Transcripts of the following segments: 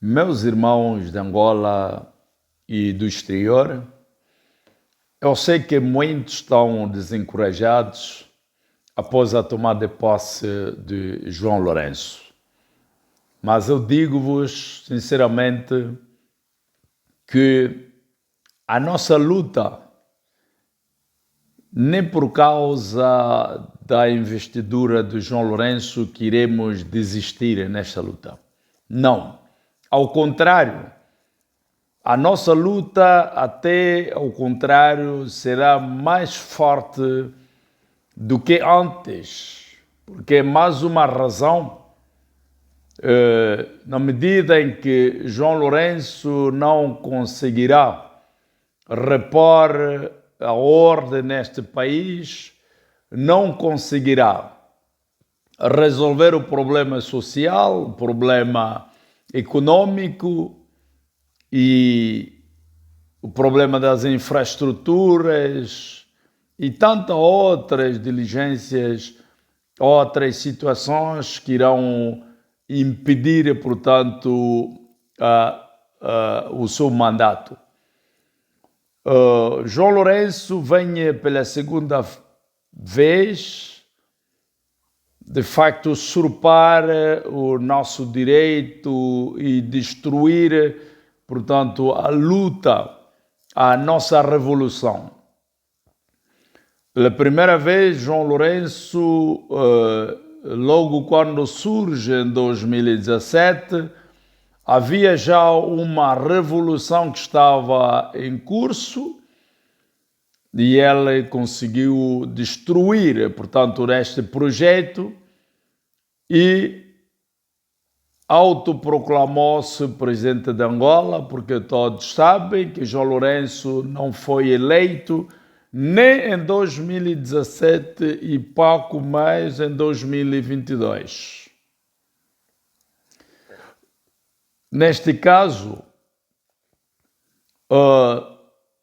Meus irmãos de Angola e do exterior, eu sei que muitos estão desencorajados após a tomada de posse de João Lourenço. Mas eu digo-vos sinceramente que a nossa luta, nem por causa da investidura de João Lourenço que iremos desistir nesta luta. Não. Ao contrário, a nossa luta, até ao contrário, será mais forte do que antes, porque é mais uma razão, na medida em que João Lourenço não conseguirá repor a ordem neste país, não conseguirá resolver o problema social, o problema econômico e o problema das infraestruturas e tantas outras diligências, outras situações que irão impedir, portanto, o seu mandato. João Lourenço vem pela segunda vez, de facto, usurpar o nosso direito e destruir, portanto, a luta, a nossa revolução. Pela primeira vez, João Lourenço, logo quando surge em 2017, havia já uma revolução que estava em curso e ele conseguiu destruir, portanto, este projeto e autoproclamou-se presidente de Angola, porque todos sabem que João Lourenço não foi eleito nem em 2017 e pouco mais em 2022. Neste caso,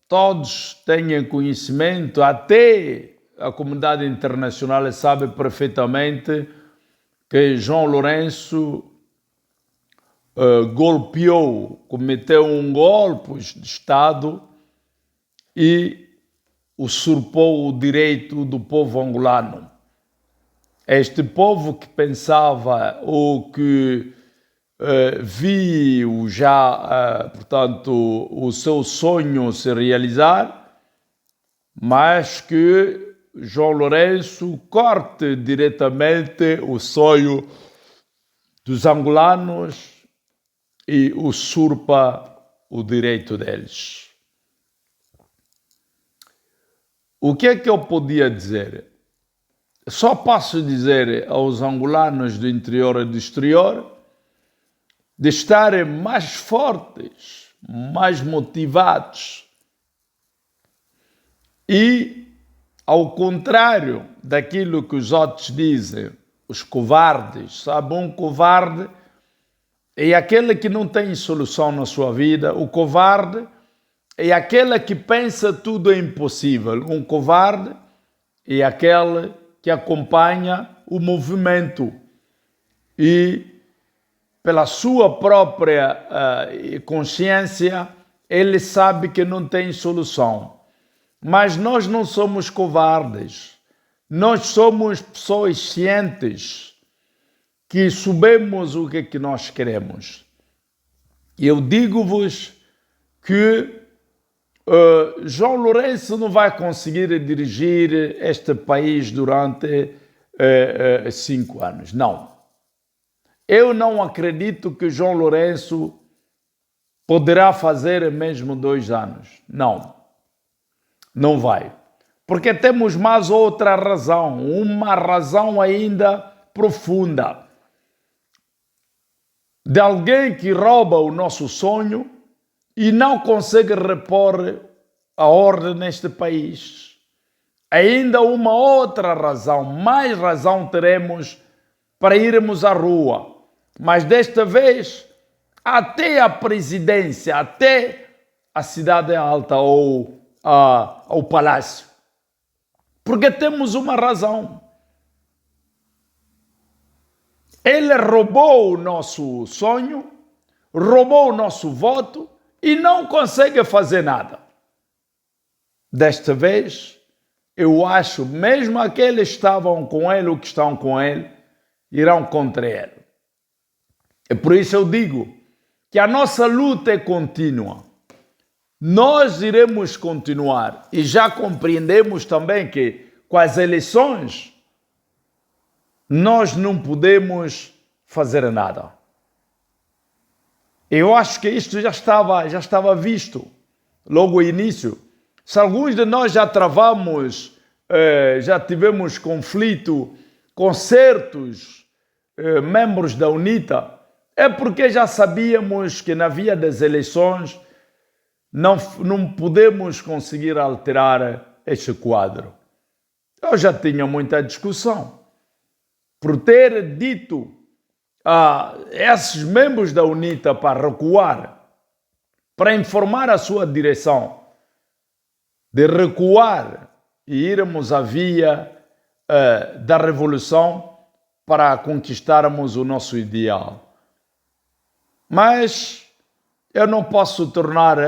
todos têm conhecimento, até a comunidade internacional sabe perfeitamente que João Lourenço golpeou, cometeu um golpe de Estado e usurpou o direito do povo angolano. Este povo que pensava ou que viu já, portanto, o seu sonho se realizar, mas que João Lourenço corte diretamente o sonho dos angolanos e usurpa o direito deles. O que é que eu podia dizer? Só posso dizer aos angolanos do interior e do exterior de estarem mais fortes, mais motivados e, ao contrário daquilo que os outros dizem, os covardes, sabe? Um covarde é aquele que não tem solução na sua vida. O covarde é aquele que pensa tudo é impossível. Um covarde é aquele que acompanha o movimento e, pela sua própria consciência, ele sabe que não tem solução. Mas nós não somos covardes. Nós somos pessoas cientes que sabemos o que é que nós queremos. Eu digo-vos que João Lourenço não vai conseguir dirigir este país durante 5 anos. Não. Eu não acredito que João Lourenço poderá fazer mesmo 2 anos. Não. Não vai. Porque temos mais outra razão. Uma razão ainda profunda. De alguém que rouba o nosso sonho e não consegue repor a ordem neste país. Ainda uma outra razão, mais razão teremos para irmos à rua. Mas desta vez, até a presidência, até a cidade alta ou ao palácio. Porque temos uma razão. Ele roubou o nosso sonho, roubou o nosso voto e não consegue fazer nada. Desta vez, eu acho, mesmo aqueles que estavam com ele ou que estão com ele, irão contra ele. E por isso eu digo que a nossa luta é contínua. Nós iremos continuar e já compreendemos também que com as eleições nós não podemos fazer nada. Eu acho que isto já estava visto logo no início. Se alguns de nós já travamos, já tivemos conflito com certos membros da UNITA, é porque já sabíamos que na via das eleições não podemos conseguir alterar este quadro. Eu já tinha muita discussão. Por ter dito a esses membros da UNITA para recuar, para informar a sua direção de recuar e irmos à via da revolução para conquistarmos o nosso ideal. Mas eu não posso tornar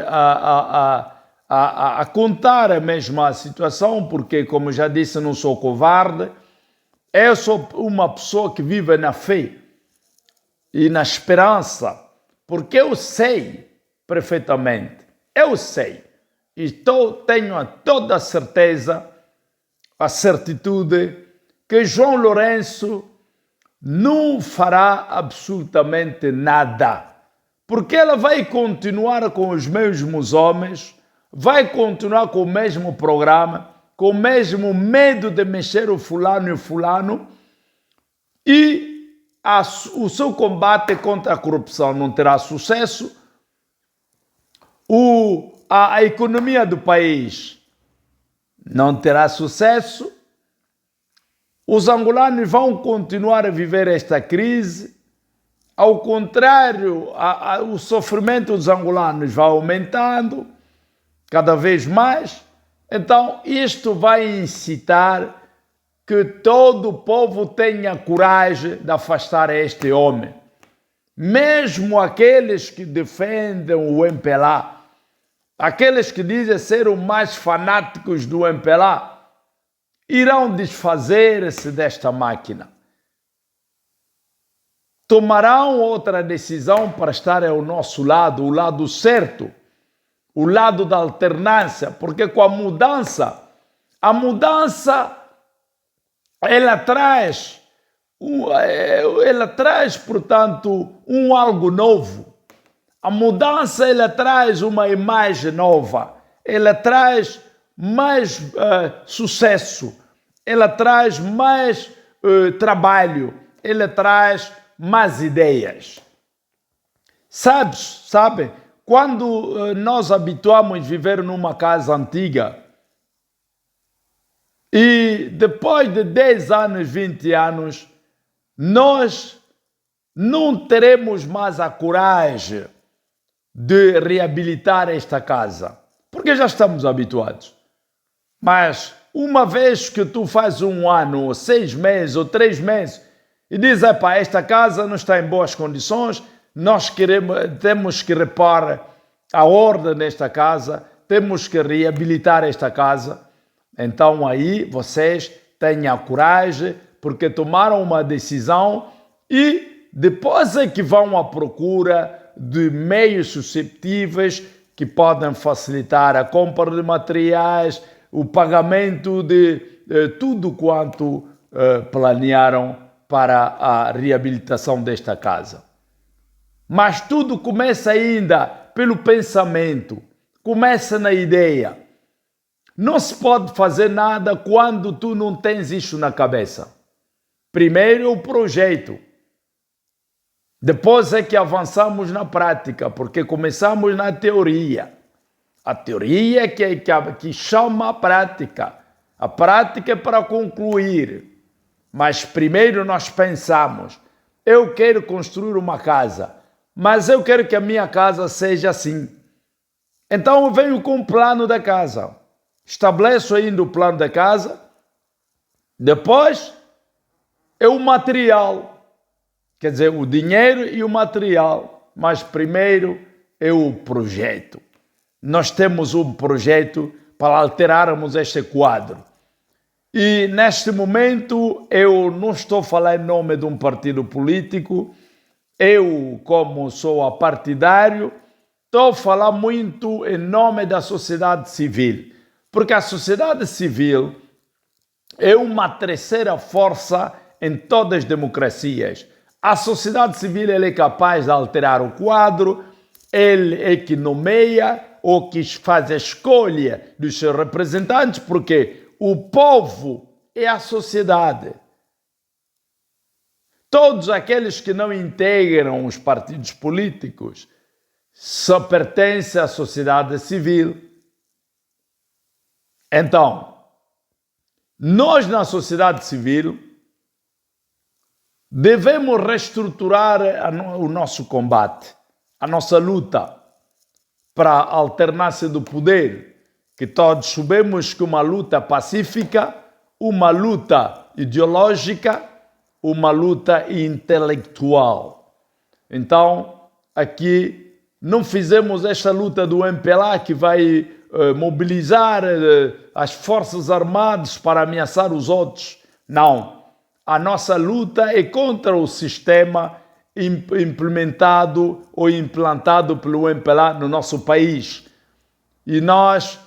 a contar a mesma situação, porque, como já disse, não sou covarde. Eu sou uma pessoa que vive na fé e na esperança, porque eu sei perfeitamente, eu sei, e tenho toda a certeza, a certitude, que João Lourenço não fará absolutamente nada, porque ela vai continuar com os mesmos homens, vai continuar com o mesmo programa, com o mesmo medo de mexer o fulano e o fulano, e o seu combate contra a corrupção não terá sucesso, a economia do país não terá sucesso, os angolanos vão continuar a viver esta crise, ao contrário, o sofrimento dos angolanos vai aumentando cada vez mais. Então, isto vai incitar que todo o povo tenha coragem de afastar este homem. Mesmo aqueles que defendem o MPLA, aqueles que dizem ser os mais fanáticos do MPLA, irão desfazer-se desta máquina. Tomarão outra decisão para estar ao nosso lado, o lado certo, o lado da alternância, porque com a mudança ela traz, portanto, algo novo. A mudança, ela traz uma imagem nova, ela traz mais sucesso, ela traz mais trabalho, ela traz mais ideias. Sabe, quando nós habituamos a viver numa casa antiga, e depois de 10 anos, 20 anos, nós não teremos mais a coragem de reabilitar esta casa, porque já estamos habituados. Mas uma vez que tu fazes 1 ano, ou 6 meses, ou 3 meses, e dizes, esta casa não está em boas condições, temos que repor a ordem nesta casa, temos que reabilitar esta casa. Então aí vocês tenham coragem, porque tomaram uma decisão e depois é que vão à procura de meios susceptíveis que podem facilitar a compra de materiais, o pagamento de tudo quanto planearam para a reabilitação desta casa. Mas tudo começa ainda pelo pensamento, começa na ideia. Não se pode fazer nada quando tu não tens isso na cabeça. Primeiro o projeto. Depois é que avançamos na prática, porque começamos na teoria. A teoria que chama a prática. A prática é para concluir. Mas primeiro nós pensamos, eu quero construir uma casa, mas eu quero que a minha casa seja assim. Então eu venho com o plano da casa. Estabeleço ainda o plano da casa. Depois é o material. Quer dizer, o dinheiro e o material. mas primeiro é o projeto. Nós temos um projeto para alterarmos este quadro. E neste momento eu não estou falando em nome de um partido político, eu, como sou apartidário, estou a falar muito em nome da sociedade civil, porque a sociedade civil é uma terceira força em todas as democracias. A sociedade civil é capaz de alterar o quadro, ele é que nomeia ou que faz a escolha dos seus representantes, porque o povo é a sociedade. Todos aqueles que não integram os partidos políticos só pertencem à sociedade civil. Então, nós na sociedade civil devemos reestruturar o nosso combate, a nossa luta para a alternância do poder, que todos sabemos que uma luta pacífica, uma luta ideológica, uma luta intelectual. Então, aqui não fizemos esta luta do MPLA que vai mobilizar as forças armadas para ameaçar os outros. Não. A nossa luta é contra o sistema implementado ou implantado pelo MPLA no nosso país. E nós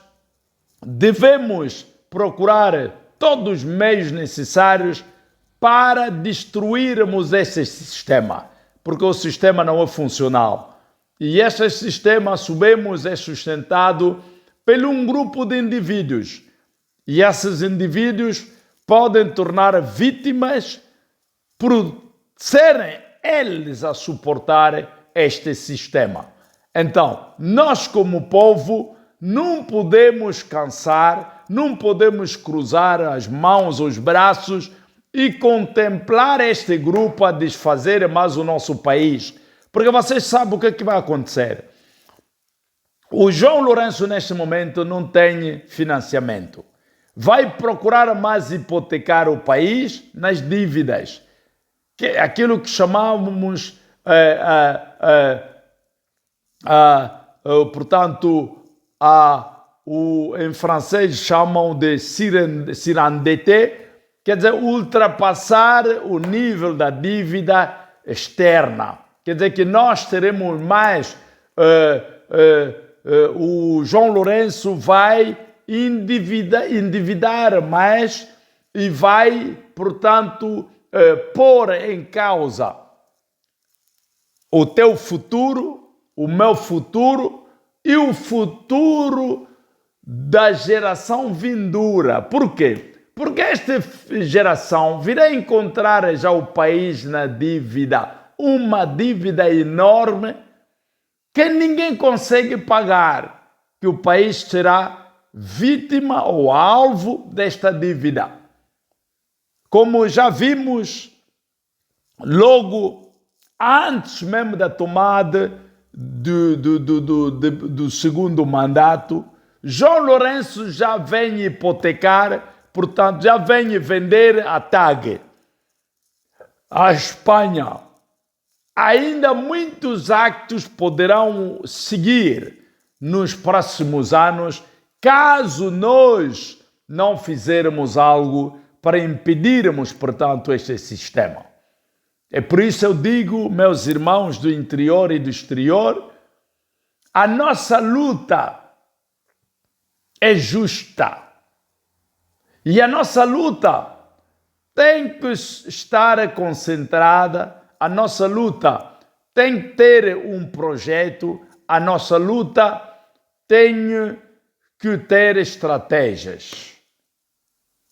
devemos procurar todos os meios necessários para destruirmos esse sistema, porque o sistema não é funcional. E este sistema, sabemos, é sustentado por um grupo de indivíduos. E esses indivíduos podem tornar vítimas por serem eles a suportar este sistema. Então, nós como povo não podemos cansar, não podemos cruzar as mãos, os braços e contemplar este grupo a desfazer mais o nosso país. Porque vocês sabem o que é que vai acontecer. O João Lourenço, neste momento, não tem financiamento. Vai procurar mais hipotecar o país nas dívidas. Que é aquilo que chamávamos, portanto, em francês chamam de surendetté, quer dizer, ultrapassar o nível da dívida externa. Quer dizer que nós teremos mais, o João Lourenço vai endividar mais e vai, portanto, pôr em causa o teu futuro, o meu futuro e o futuro da geração vindoura. Por quê? Porque esta geração virá encontrar já o país na dívida, uma dívida enorme que ninguém consegue pagar, que o país será vítima ou alvo desta dívida. Como já vimos logo antes mesmo da tomada do segundo mandato, João Lourenço já vem hipotecar, portanto, já vem vender a TAG, a Espanha. Ainda muitos actos poderão seguir nos próximos anos, caso nós não fizermos algo para impedirmos, portanto, este sistema. É por isso eu digo, meus irmãos do interior e do exterior, a nossa luta é justa. E a nossa luta tem que estar concentrada, a nossa luta tem que ter um projeto, a nossa luta tem que ter estratégias.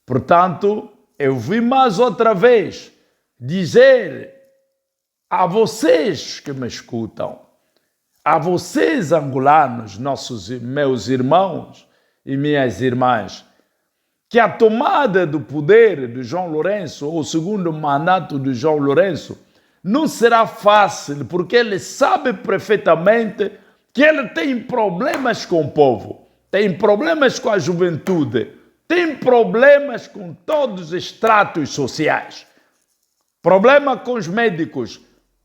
Portanto, eu vim mais outra vez dizer a vocês que me escutam, a vocês angolanos, meus irmãos e minhas irmãs, que a tomada do poder de João Lourenço, ou o segundo mandato de João Lourenço, não será fácil, porque ele sabe perfeitamente que ele tem problemas com o povo, tem problemas com a juventude, tem problemas com todos os estratos sociais, problema com os médicos,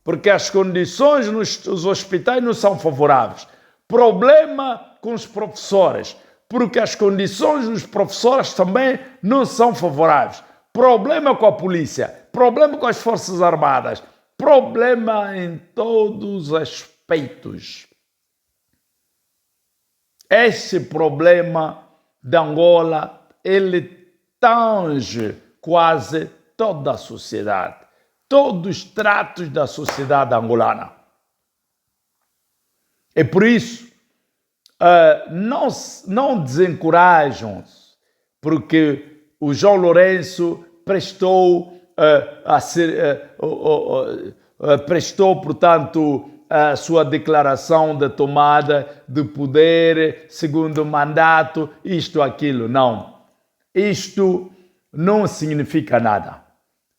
porque as condições nos hospitais não são favoráveis. Problema com os professores, porque as condições dos professores também não são favoráveis. Problema com a polícia, problema com as Forças Armadas, problema em todos os aspectos. Esse problema de Angola, ele tange quase toda a sociedade, todos os tratos da sociedade angolana. É por isso, não desencorajam-se, porque o João Lourenço prestou, portanto, a sua declaração de tomada de poder, segundo mandato, isto, aquilo. Não. Isto não significa nada.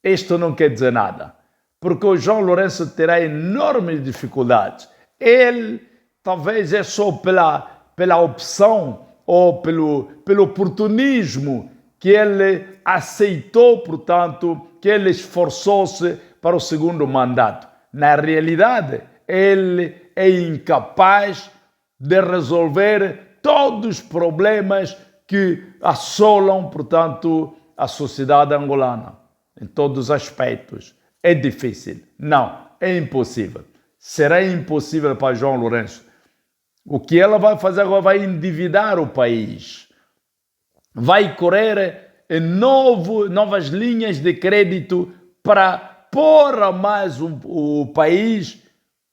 Isto não quer dizer nada. Porque o João Lourenço terá enormes dificuldades. Ele, talvez, é só pela opção ou pelo oportunismo que ele aceitou, portanto, que ele esforçou-se para o segundo mandato. Na realidade, ele é incapaz de resolver todos os problemas que assolam, portanto, a sociedade angolana, em todos os aspectos. É difícil. Não, é impossível. Será impossível para João Lourenço. O que ela vai fazer agora vai endividar o país. Vai correr em novas linhas de crédito para pôr mais o país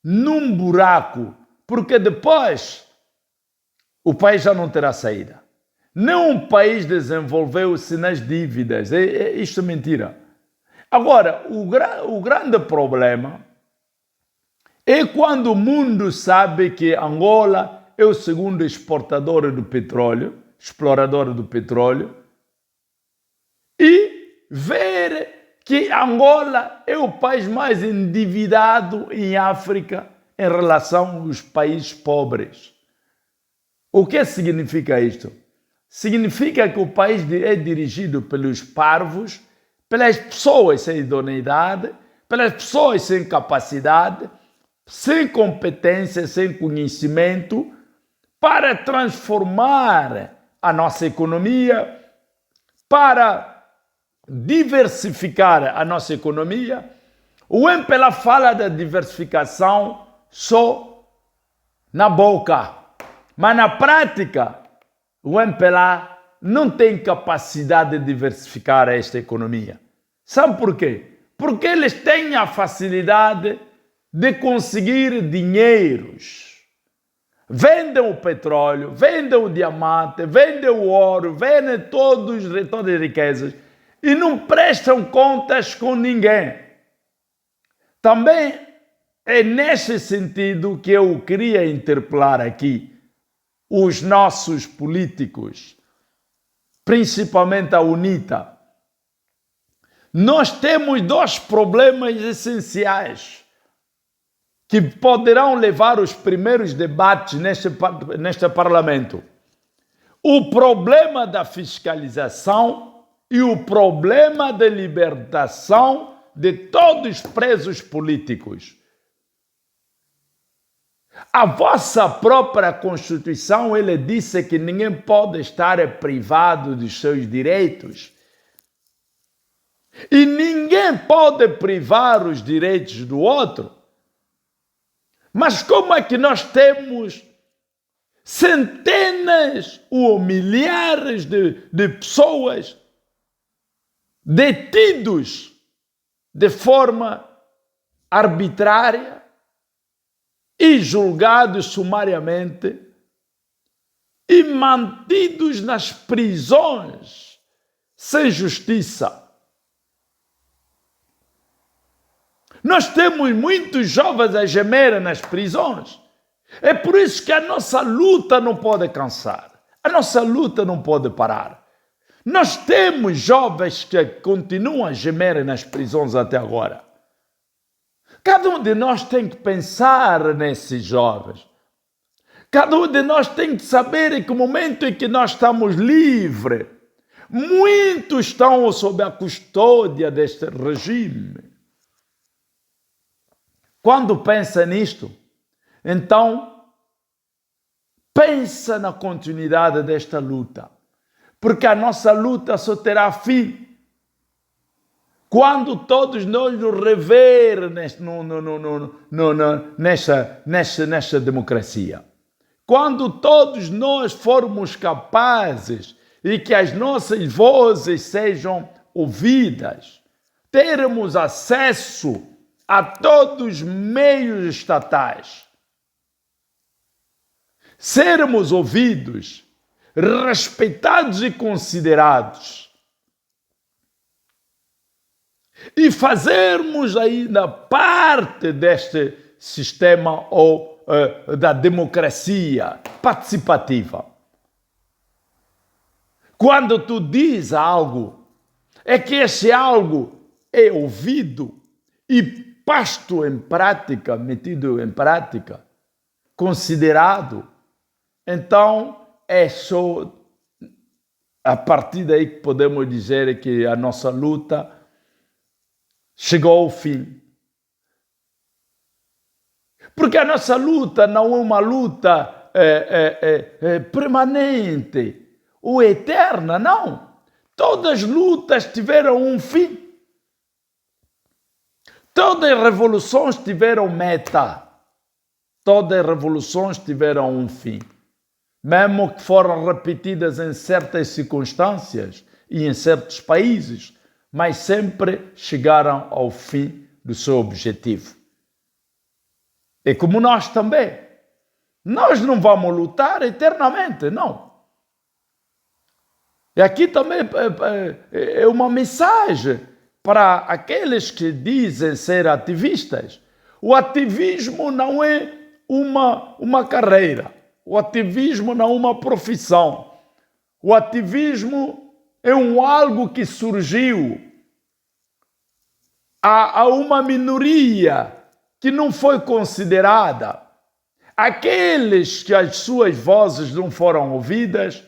num buraco, porque depois o país já não terá saída. Nenhum país desenvolveu-se nas dívidas. Isto é mentira. Agora, o grande problema é quando o mundo sabe que Angola é o segundo exportador do petróleo, explorador do petróleo, e ver que Angola é o país mais endividado em África em relação aos países pobres. O que significa isto? Significa que o país é dirigido pelos parvos, pelas pessoas sem idoneidade, pelas pessoas sem capacidade, sem competência, sem conhecimento, para transformar a nossa economia, para diversificar a nossa economia. O MPLA fala da diversificação só na boca, mas na prática o MPLA não tem capacidade de diversificar esta economia. Sabe por quê? Porque eles têm a facilidade de conseguir dinheiros. Vendem o petróleo, vendem o diamante, vendem o ouro, vendem todas as riquezas e não prestam contas com ninguém. Também é nesse sentido que eu queria interpelar aqui os nossos políticos, principalmente a UNITA. Nós temos dois problemas essenciais que poderão levar os primeiros debates neste Parlamento. O problema da fiscalização e o problema da libertação de todos os presos políticos. A vossa própria Constituição, ele disse que ninguém pode estar privado dos seus direitos. E ninguém pode privar os direitos do outro. Mas como é que nós temos centenas ou milhares de pessoas detidos de forma arbitrária e julgados sumariamente e mantidos nas prisões sem justiça? Nós temos muitos jovens a gemer nas prisões. É por isso que a nossa luta não pode cansar. A nossa luta não pode parar. Nós temos jovens que continuam a gemer nas prisões até agora. Cada um de nós tem que pensar nesses jovens. Cada um de nós tem que saber que no momento em que nós estamos livres, muitos estão sob a custódia deste regime. Quando pensa nisto, então pensa na continuidade desta luta, porque a nossa luta só terá fim quando todos nós nos rever nesta democracia. Quando todos nós formos capazes e que as nossas vozes sejam ouvidas, termos acesso a todos os meios estatais, sermos ouvidos, respeitados e considerados, e fazermos ainda parte deste sistema ou da democracia participativa. Quando tu dizes algo, é que esse algo é ouvido e posto em prática, metido em prática, considerado. Então, é só a partir daí que podemos dizer que a nossa luta chegou ao fim. Porque a nossa luta não é uma luta permanente ou eterna, não. Todas as lutas tiveram um fim. Todas as revoluções tiveram meta. Todas as revoluções tiveram um fim. Mesmo que foram repetidas em certas circunstâncias e em certos países, mas sempre chegaram ao fim do seu objetivo. E como nós também. Nós não vamos lutar eternamente, não. E aqui também é uma mensagem para aqueles que dizem ser ativistas. O ativismo não é uma carreira. O ativismo não é uma profissão. O ativismo é algo que surgiu. Há uma minoria que não foi considerada. Aqueles que as suas vozes não foram ouvidas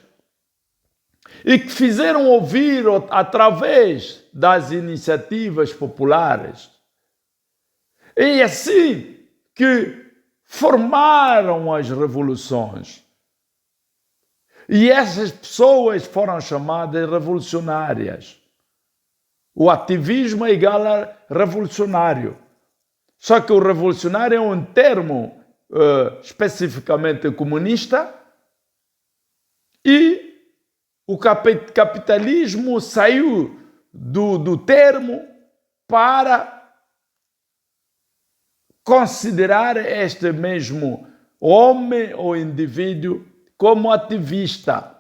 e que fizeram ouvir através das iniciativas populares. E assim que formaram as revoluções. E essas pessoas foram chamadas revolucionárias. O ativismo é igual a revolucionário. Só que o revolucionário é um termo especificamente comunista e o capitalismo saiu do termo para considerar este mesmo homem ou indivíduo como ativista.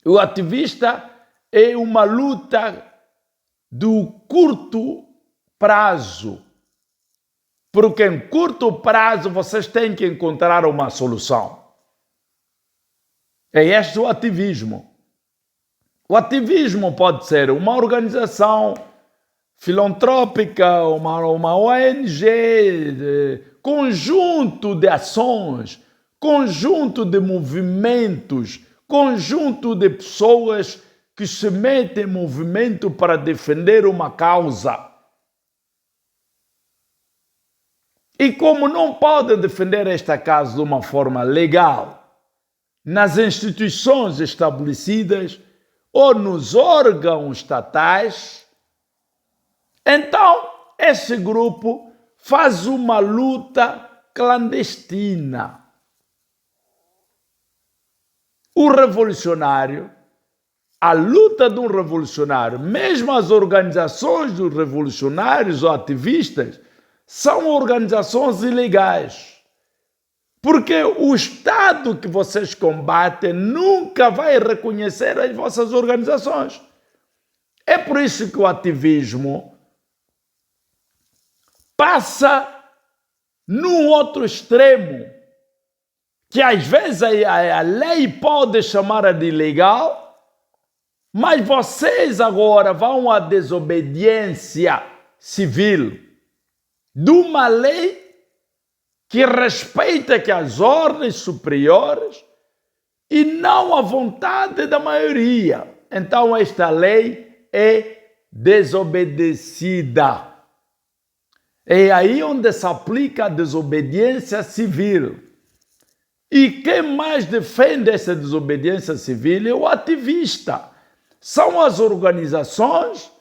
O ativista é uma luta do curto prazo, porque em curto prazo vocês têm que encontrar uma solução. É este o ativismo. O ativismo pode ser uma organização filantrópica, uma ONG, conjunto de ações, conjunto de movimentos, conjunto de pessoas que se metem em movimento para defender uma causa. E como não pode defender esta causa de uma forma legal, nas instituições estabelecidas ou nos órgãos estatais, então esse grupo faz uma luta clandestina. O revolucionário, a luta de um revolucionário, mesmo as organizações dos revolucionários ou ativistas, são organizações ilegais. Porque o Estado que vocês combatem nunca vai reconhecer as vossas organizações. É por isso que o ativismo passa num outro extremo, que às vezes a lei pode chamar de ilegal, mas vocês agora vão à desobediência civil de uma lei que respeita que as ordens superiores e não a vontade da maioria. Então esta lei é desobedecida. É aí onde se aplica a desobediência civil. E quem mais defende essa desobediência civil é o ativista. São as organizações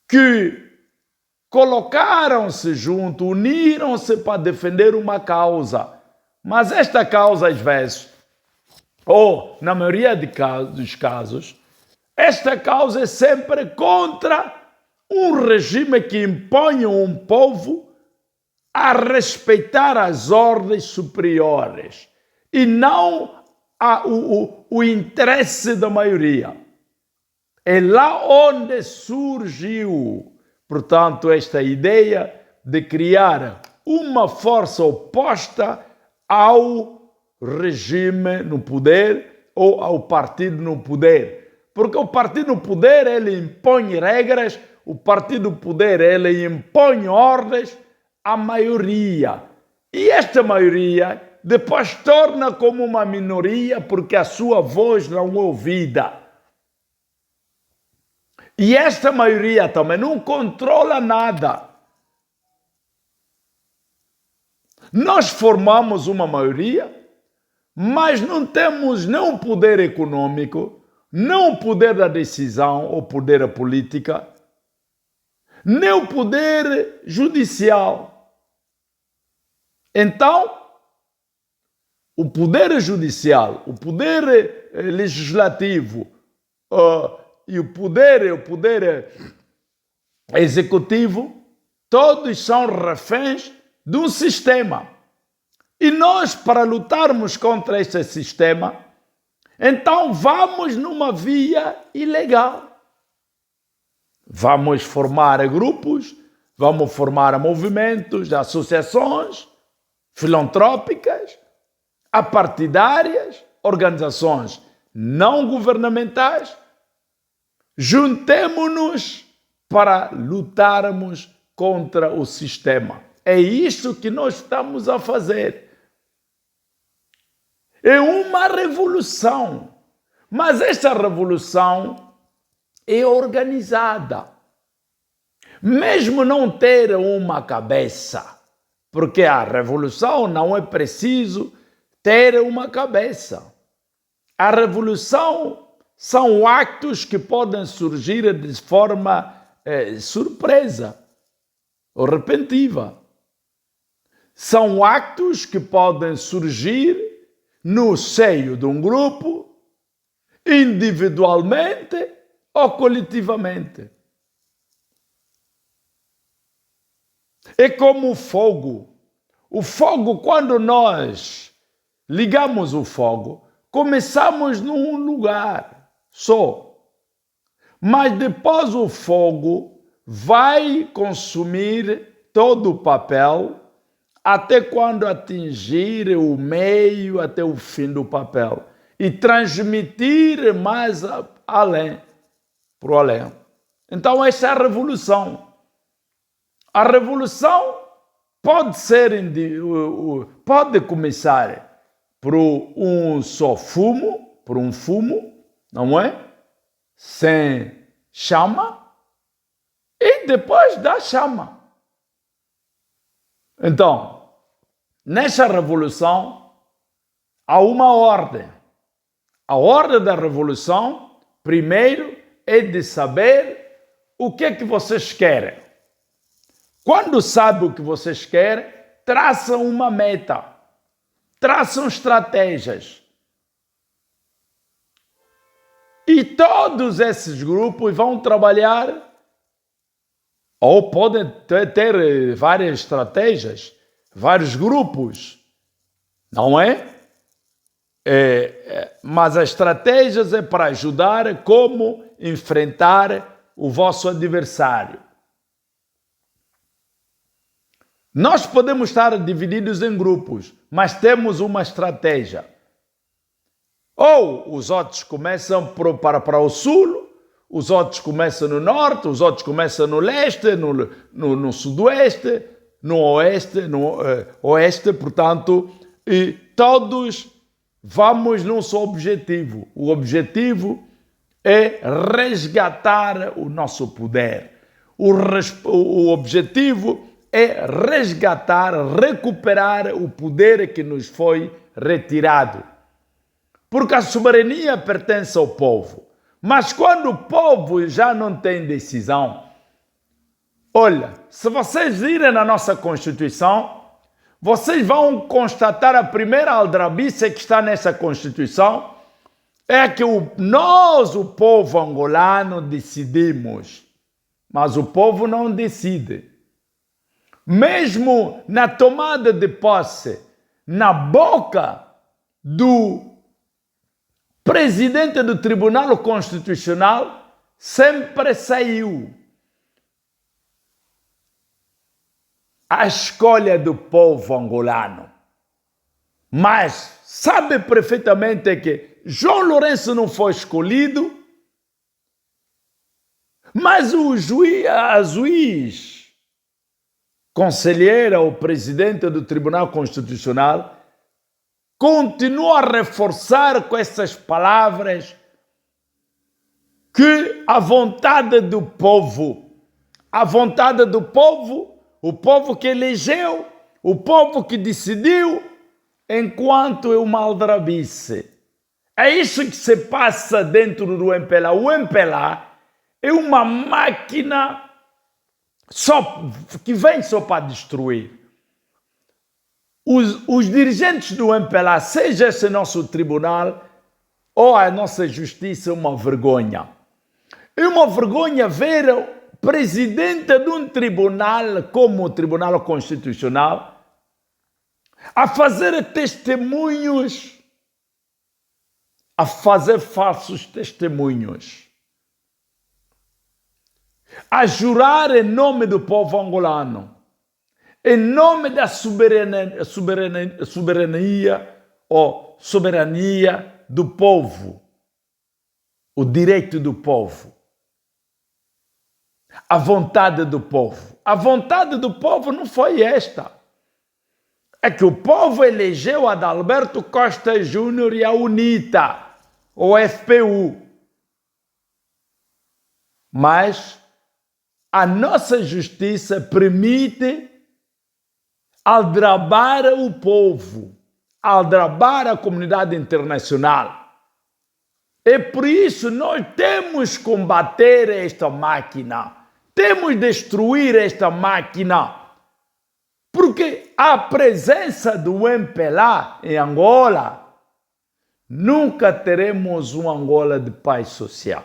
que colocaram-se junto, uniram-se para defender uma causa. Mas esta causa, às vezes, ou na maioria dos casos, esta causa é sempre contra um regime que impõe a um povo a respeitar as ordens superiores e não o interesse da maioria. É lá onde surgiu, portanto, esta ideia de criar uma força oposta ao regime no poder ou ao partido no poder. Porque o partido no poder, ele impõe regras, o partido no poder, ele impõe ordens à maioria. E esta maioria depois torna como uma minoria porque a sua voz não é ouvida. E esta maioria também não controla nada. Nós formamos uma maioria, mas não temos nem o poder econômico, nem o poder da decisão ou poder da política, nem o poder judicial. Então, o poder judicial, o poder legislativo e o poder executivo, todos são reféns de um sistema. E nós, para lutarmos contra este sistema, então vamos numa via ilegal. Vamos formar grupos, vamos formar movimentos, associações filantrópicas, apartidárias, organizações não governamentais. Juntemo-nos para lutarmos contra o sistema. É isso que nós estamos a fazer. É uma revolução. Mas esta revolução é organizada. Mesmo não ter uma cabeça, porque a revolução não é preciso ter uma cabeça. A revolução são atos que podem surgir de forma surpresa ou repentiva. São atos que podem surgir no seio de um grupo, individualmente ou coletivamente. É como o fogo. O fogo, quando nós ligamos o fogo, começamos num lugar só. Mas depois o fogo vai consumir todo o papel até quando atingir o meio, até o fim do papel. E transmitir mais além, para o além. Então essa é a revolução. A revolução pode começar por um só fumo, por um fumo, não é? Sem chama, e depois dá chama. Então, nessa revolução, há uma ordem. A ordem da revolução, primeiro, é de saber o que é que vocês querem. Quando sabem o que vocês querem, traçam uma meta, traçam estratégias. E todos esses grupos vão trabalhar, ou podem ter várias estratégias, vários grupos, não é? Mas as estratégias é para ajudar como enfrentar o vosso adversário. Nós podemos estar divididos em grupos, mas temos uma estratégia. Ou os outros começam para o sul, os outros começam no norte, os outros começam no leste, no sudoeste, no oeste, oeste, portanto, e todos vamos num só objetivo. O objetivo é resgatar o nosso poder. o objetivo é resgatar, recuperar o poder que nos foi retirado. Porque a soberania pertence ao povo. Mas quando o povo já não tem decisão, olha, se vocês virem na nossa Constituição, vocês vão constatar a primeira aldrabice que está nessa Constituição, é que nós, o povo angolano, decidimos. Mas o povo não decide. Mesmo na tomada de posse, na boca do presidente do Tribunal Constitucional, sempre saiu a escolha do povo angolano. Mas sabe perfeitamente que João Lourenço não foi escolhido, mas a juiz, conselheira ou presidente do Tribunal Constitucional, continua a reforçar com essas palavras que a vontade do povo, o povo que elegeu, o povo que decidiu, enquanto é uma aldrabice. É isso que se passa dentro do MPLA. O MPLA é uma máquina que vem só para destruir. Os dirigentes do MPLA, seja esse nosso tribunal ou a nossa justiça, é uma vergonha. É uma vergonha ver o presidente de um tribunal como o Tribunal Constitucional a fazer testemunhos, a fazer falsos testemunhos, a jurar em nome do povo angolano, em nome da soberania do povo, o direito do povo, a vontade do povo. A vontade do povo não foi esta. É que o povo elegeu Adalberto Costa Júnior e a UNITA, ou FPU. Mas a nossa justiça permite aldrabar o povo, aldrabar a comunidade internacional. É por isso nós temos que combater esta máquina, temos que destruir esta máquina, porque a presença do MPLA em Angola, nunca teremos uma Angola de paz social,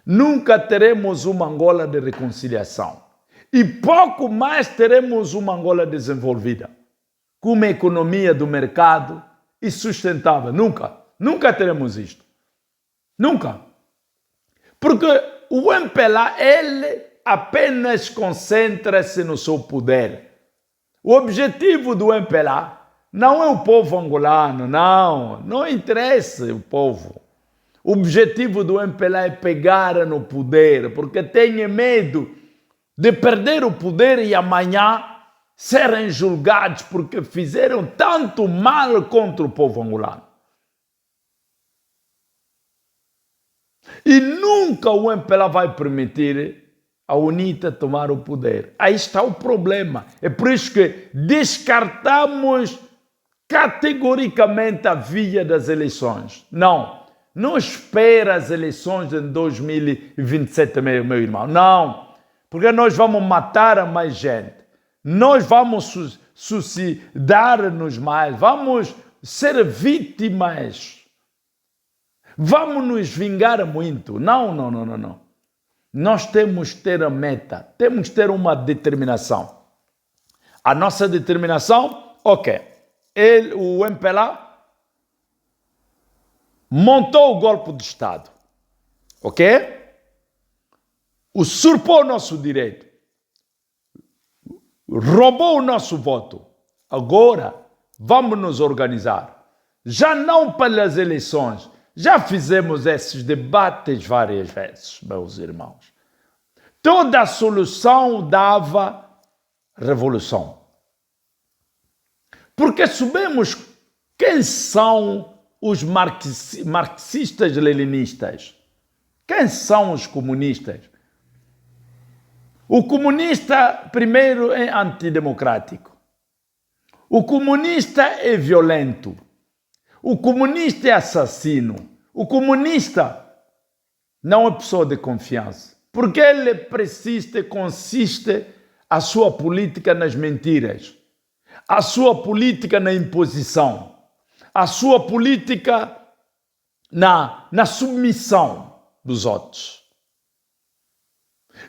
nunca teremos uma Angola de reconciliação. E pouco mais teremos uma Angola desenvolvida, com uma economia do mercado e sustentável. Nunca teremos isto. Nunca. Porque o MPLA, ele apenas concentra-se no seu poder. O objetivo do MPLA não é o povo angolano, não interessa o povo. O objetivo do MPLA é pegar no poder, porque tem medo de perder o poder e amanhã serem julgados porque fizeram tanto mal contra o povo angolano. E nunca o MPLA vai permitir a UNITA tomar o poder. Aí está o problema. É por isso que descartamos categoricamente a via das eleições. Não espera as eleições em 2027, meu irmão. Não. Porque nós vamos matar a mais gente, nós vamos suicidar-nos mais, vamos ser vítimas, vamos nos vingar muito. Não. Nós temos que ter a meta, temos que ter uma determinação. A nossa determinação, o MPLA montou o golpe de Estado, usurpou o nosso direito, roubou o nosso voto. Agora, vamos nos organizar. Já não pelas eleições. Já fizemos esses debates várias vezes, meus irmãos. Toda a solução dava revolução. Porque sabemos quem são os marxistas-leninistas. Quem são os comunistas? O comunista, primeiro, é antidemocrático. O comunista é violento. O comunista é assassino. O comunista não é pessoa de confiança. Porque ele consiste a sua política nas mentiras, a sua política na imposição, a sua política na submissão dos outros.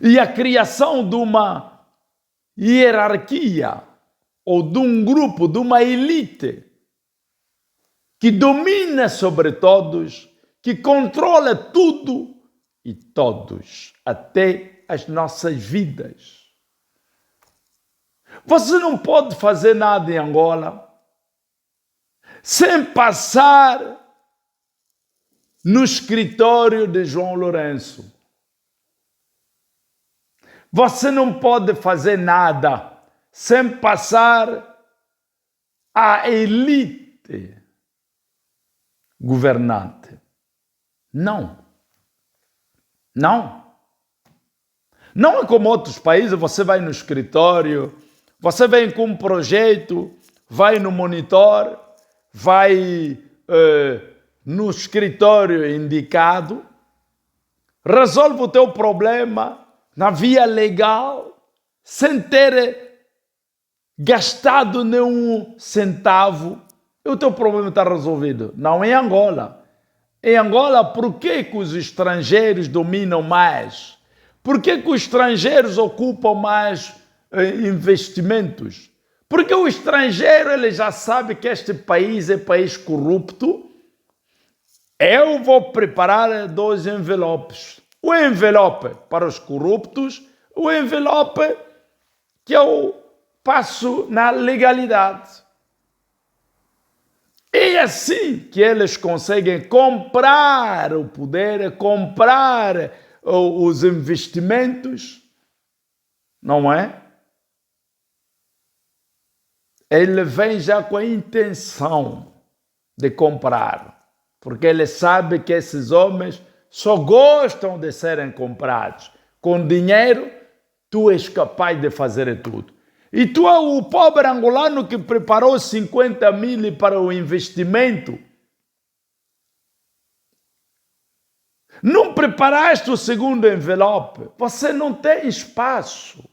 E a criação de uma hierarquia ou de um grupo, de uma elite que domina sobre todos, que controla tudo e todos, até as nossas vidas. Você não pode fazer nada em Angola sem passar no escritório de João Lourenço. Você não pode fazer nada sem passar à elite governante. Não. Não. Não é como outros países, você vai no escritório, você vem com um projeto, vai no monitor, vai no escritório indicado, resolve o teu problema na via legal, sem ter gastado nenhum centavo, e o teu problema está resolvido. Não em Angola. Em Angola, por que os estrangeiros dominam mais? Por que os estrangeiros ocupam mais investimentos? Porque o estrangeiro ele já sabe que este país é país corrupto. Eu vou preparar 2 envelopes. O envelope para os corruptos, o envelope que eu passo na legalidade. É assim que eles conseguem comprar o poder, comprar os investimentos, não é? Ele vem já com a intenção de comprar, porque ele sabe que esses homens só gostam de serem comprados. Com dinheiro, tu és capaz de fazer tudo. E tu é o pobre angolano que preparou 50 mil para o investimento. Não preparaste o segundo envelope. Você não tem espaço.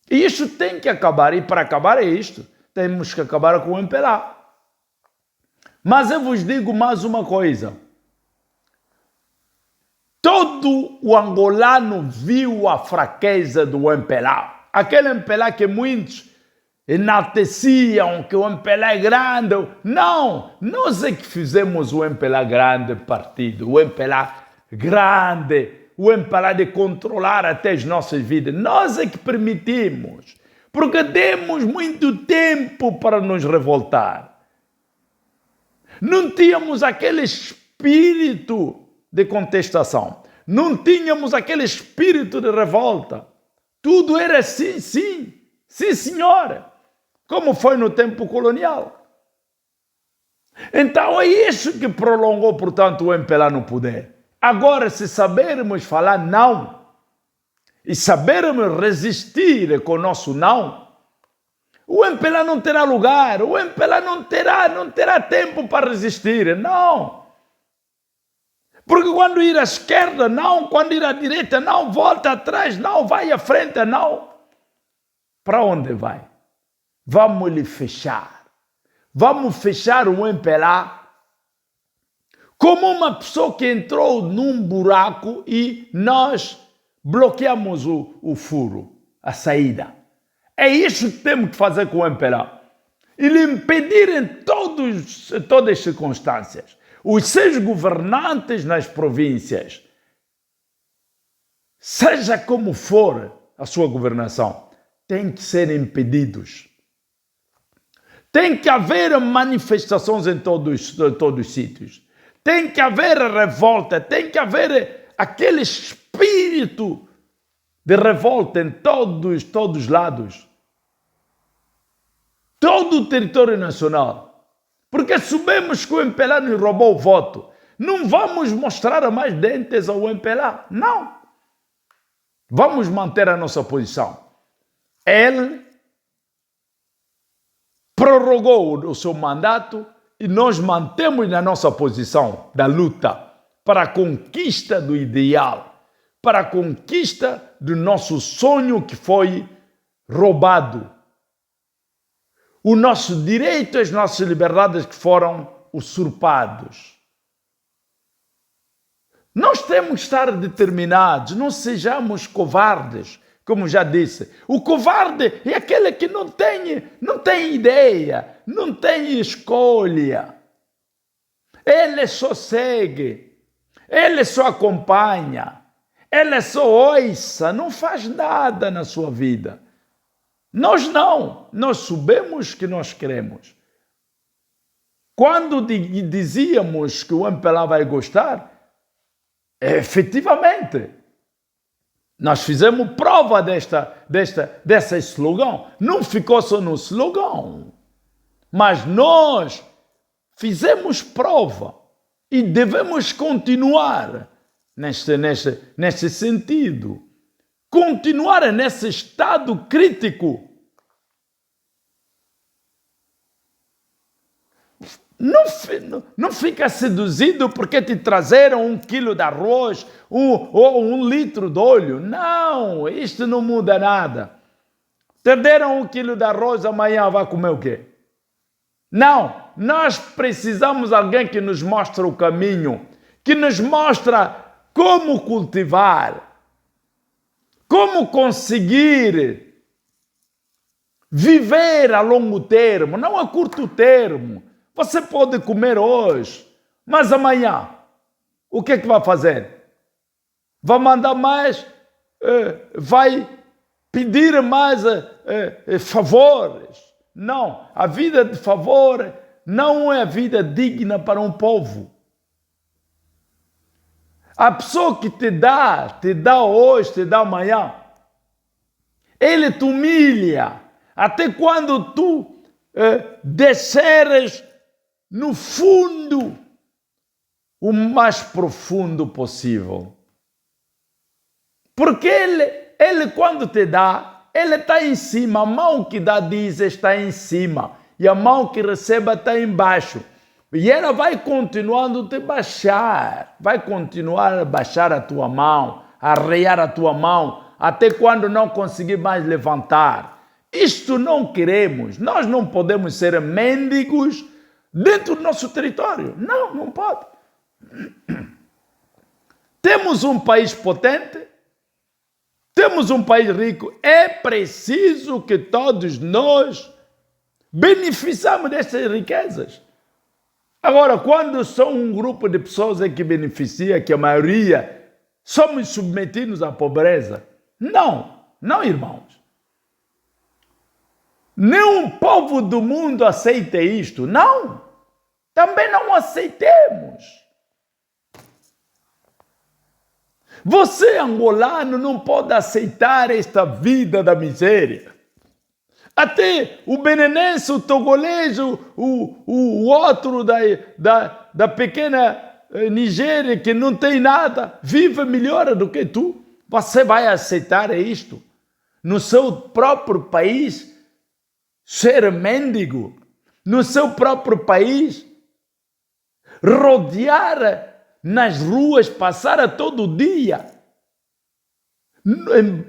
E isso tem que acabar. E para acabar é isto. Temos que acabar com o MPLA. Mas eu vos digo mais uma coisa. Todo o angolano viu a fraqueza do MPLA. Aquele MPLA que muitos enalteciam, que o MPLA é grande. Não, nós é que fizemos o MPLA grande partido, o MPLA grande, o MPLA de controlar até as nossas vidas. Nós é que permitimos, porque demos muito tempo para nos revoltar. Não tínhamos aquele espírito de contestação, não tínhamos aquele espírito de revolta. Tudo era sim, sim, sim, senhora, como foi no tempo colonial. Então é isso que prolongou, portanto, o MPLA no poder. Agora, se sabermos falar não, e sabermos resistir com o nosso não, o MPLA não terá lugar, o MPLA não terá tempo para resistir, não. Porque quando ir à esquerda, não. Quando ir à direita, não. Volta atrás, não. Vai à frente, não. Para onde vai? Vamos lhe fechar. Vamos fechar o MPLA como uma pessoa que entrou num buraco e nós bloqueamos o furo, a saída. É isso que temos que fazer com o MPLA. E lhe impedir em todas as circunstâncias. Os seus governantes nas províncias, seja como for a sua governação, têm que ser impedidos. Tem que haver manifestações em todos os sítios. Tem que haver revolta, tem que haver aquele espírito de revolta em todos os lados. Todo o território nacional. Porque sabemos que o MPLA nos roubou o voto. Não vamos mostrar mais dentes ao MPLA. Não. Vamos manter a nossa posição. Ele prorrogou o seu mandato e nós mantemos na nossa posição da luta para a conquista do ideal, para a conquista do nosso sonho que foi roubado. O nosso direito, as nossas liberdades que foram usurpados. Nós temos que estar determinados, não sejamos covardes, como já disse. O covarde é aquele que não tem ideia, não tem escolha. Ele só segue, ele só acompanha, ele só ouça, não faz nada na sua vida. Nós não, nós sabemos que nós queremos. Quando dizíamos que o MPLA vai gostar, efetivamente, nós fizemos prova dessa slogan. Não ficou só no slogan, mas nós fizemos prova e devemos continuar nesse sentido. Continuar nesse estado crítico. Não fica seduzido porque te trazeram 1 quilo de arroz ou 1 litro de óleo. Não, isto não muda nada. Te deram 1 quilo de arroz, amanhã vai comer o quê? Não, nós precisamos de alguém que nos mostre o caminho, que nos mostra como cultivar, como conseguir viver a longo termo, não a curto termo. Você pode comer hoje, mas amanhã, o que é que vai fazer? Vai mandar mais, vai pedir mais favores. Não, a vida de favor não é a vida digna para um povo. A pessoa que te dá hoje, te dá amanhã. Ele te humilha até quando tu desceres no fundo, o mais profundo possível. Porque ele quando te dá, ele está em cima. A mão que dá diz está em cima. E a mão que recebe está embaixo. E ela vai continuando a te baixar. Vai continuar a baixar a tua mão, a arrear a tua mão, até quando não conseguir mais levantar. Isto não queremos. Nós não podemos ser mendigos dentro do nosso território. Não, não pode. Temos um país potente, temos um país rico. É preciso que todos nós beneficiamos dessas riquezas. Agora, quando são um grupo de pessoas que beneficia, que a maioria somos submetidos à pobreza, não, irmãos. Nenhum povo do mundo aceita isto. Não, também não aceitemos. Você, angolano, não pode aceitar esta vida da miséria. Até o benenense, o togolês, o outro da pequena Nigéria, que não tem nada, vive melhor do que tu. Você vai aceitar isto? No seu próprio país, ser mendigo? No seu próprio país, rodear nas ruas, passar todo dia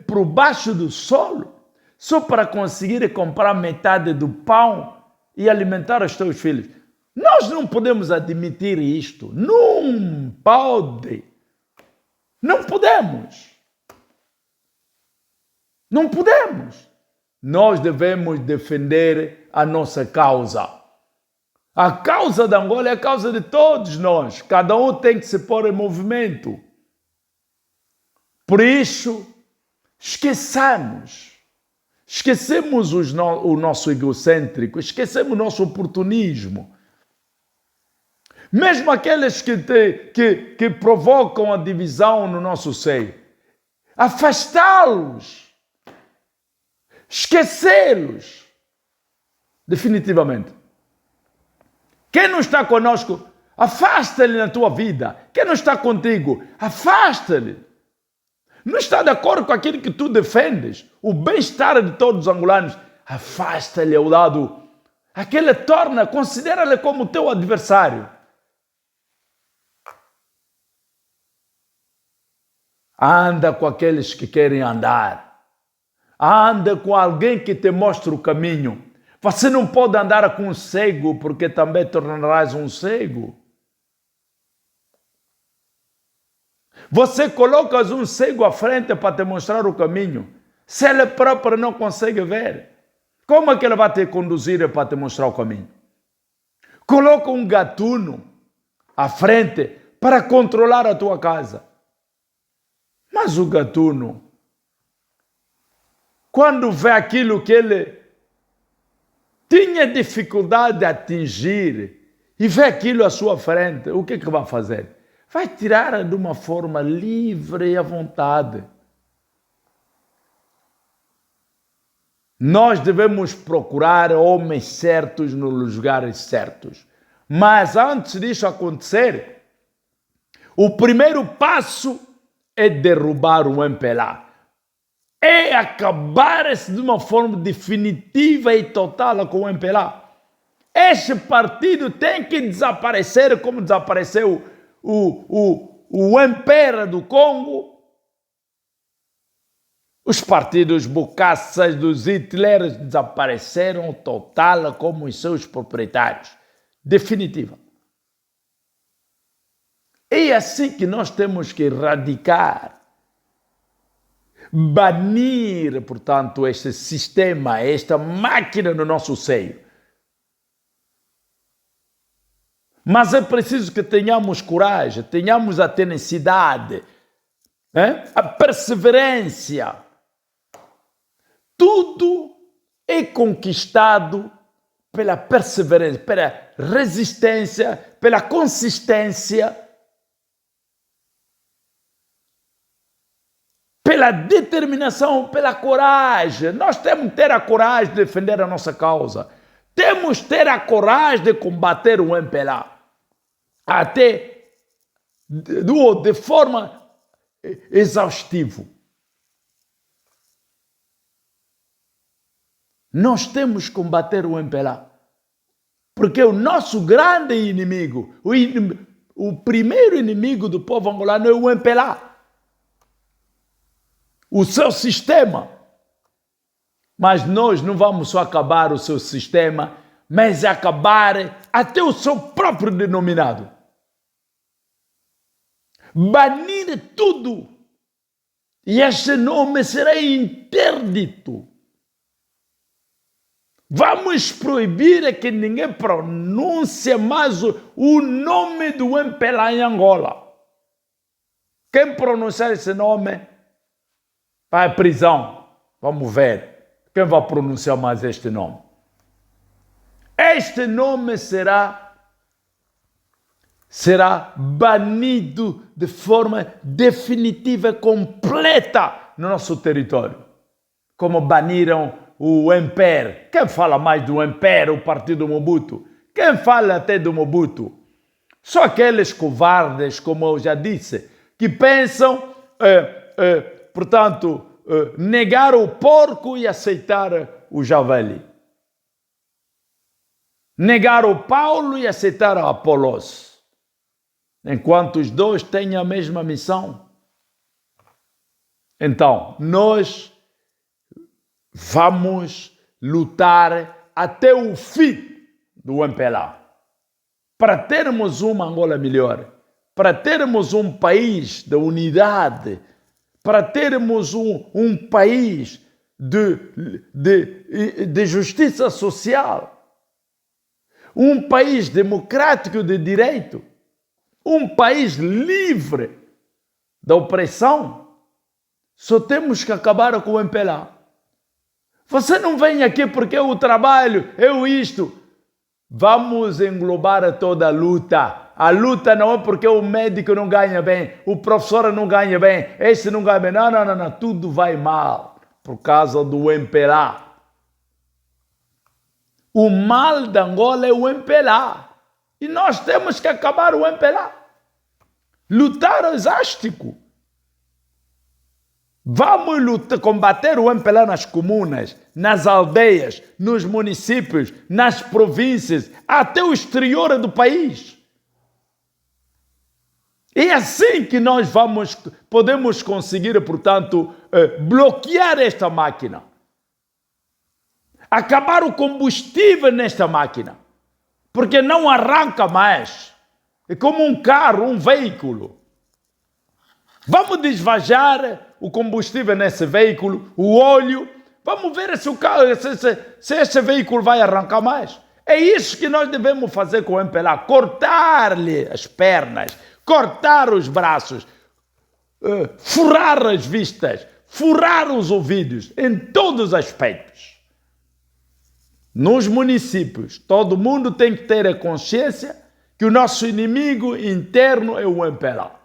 por baixo do solo, só para conseguir comprar metade do pão e alimentar os teus filhos. Nós não podemos admitir isto. Não pode. Não podemos. Não podemos. Nós devemos defender a nossa causa. A causa da Angola é a causa de todos nós. Cada um tem que se pôr em movimento. Por isso, esqueçamos o nosso egocêntrico, esquecemos o nosso oportunismo. Mesmo aqueles que provocam a divisão no nosso seio, afastá-los, esquecê-los, definitivamente. Quem não está conosco, afasta-lhe na tua vida. Quem não está contigo, afasta-lhe. não está de acordo com aquilo que tu defendes, o bem-estar de todos os angolanos, afasta-lhe ao lado. Aquele considera-lhe como teu adversário. Anda com aqueles que querem andar. Anda com alguém que te mostra o caminho. Você não pode andar com um cego, porque também tornarás um cego. Você colocas um cego à frente para te mostrar o caminho. Se ele próprio não consegue ver, como é que ele vai te conduzir para te mostrar o caminho? Coloca um gatuno à frente para controlar a tua casa. Mas o gatuno, quando vê aquilo que ele tinha dificuldade de atingir e vê aquilo à sua frente, o que vai fazer? Vai tirar de uma forma livre e à vontade. Nós devemos procurar homens certos nos lugares certos. Mas antes disso acontecer, o primeiro passo é derrubar o MPLA. É acabar-se de uma forma definitiva e total com o MPLA. Este partido tem que desaparecer como desapareceu o MPR do Congo, os partidos bocaças dos Hitler desapareceram total como os seus proprietários. Definitiva. É assim que nós temos que erradicar, banir, portanto, este sistema, esta máquina no nosso seio. Mas é preciso que tenhamos coragem, tenhamos a tenacidade, a perseverança. Tudo é conquistado pela perseverança, pela resistência, pela consistência, pela determinação, pela coragem. Nós temos que ter a coragem de defender a nossa causa. Temos que ter a coragem de combater o MPLA. Até de forma exaustiva. Nós temos que combater o MPLA. Porque o nosso grande inimigo, o primeiro inimigo do povo angolano é o MPLA. O seu sistema. Mas nós não vamos só acabar o seu sistema, mas acabar até o seu próprio denominado. Banir tudo. E este nome será interdito. Vamos proibir que ninguém pronuncie mais o nome do MPLA em Angola. Quem pronunciar esse nome vai à prisão. Vamos ver. Quem vai pronunciar mais este nome? Este nome será banido de forma definitiva e completa no nosso território. Como baniram o MPR. Quem fala mais do MPR, o partido Mobutu? Quem fala até do Mobutu? Só aqueles covardes, como eu já disse, que pensam, portanto, negar o porco e aceitar o javali. Negar o Paulo e aceitar a Apolos. Enquanto os dois têm a mesma missão. Então, nós vamos lutar até o fim do MPLA. Para termos uma Angola melhor. Para termos um país de unidade. Para termos um país de justiça social. Um país democrático de direito. Um país livre da opressão. Só temos que acabar com o MPLA. Você não vem aqui porque eu trabalho, eu isto. Vamos englobar toda a luta. A luta não é porque o médico não ganha bem, o professor não ganha bem, esse não ganha bem. Não. Tudo vai mal por causa do MPLA. O mal da Angola é o MPLA. E nós temos que acabar o MPLA. Lutar exástico. Vamos lutar, combater o MPLA nas comunas, nas aldeias, nos municípios, nas províncias, até o exterior do país. É assim que nós podemos conseguir, portanto, bloquear esta máquina. Acabar o combustível nesta máquina. Porque não arranca mais. É como um carro, um veículo. Vamos desvajar o combustível nesse veículo, o óleo. Vamos ver se o carro, se esse veículo vai arrancar mais. É isso que nós devemos fazer com o MPLA. Cortar-lhe as pernas, cortar os braços, furar as vistas, furar os ouvidos, em todos os aspectos. Nos municípios, todo mundo tem que ter a consciência que o nosso inimigo interno é o MPLA.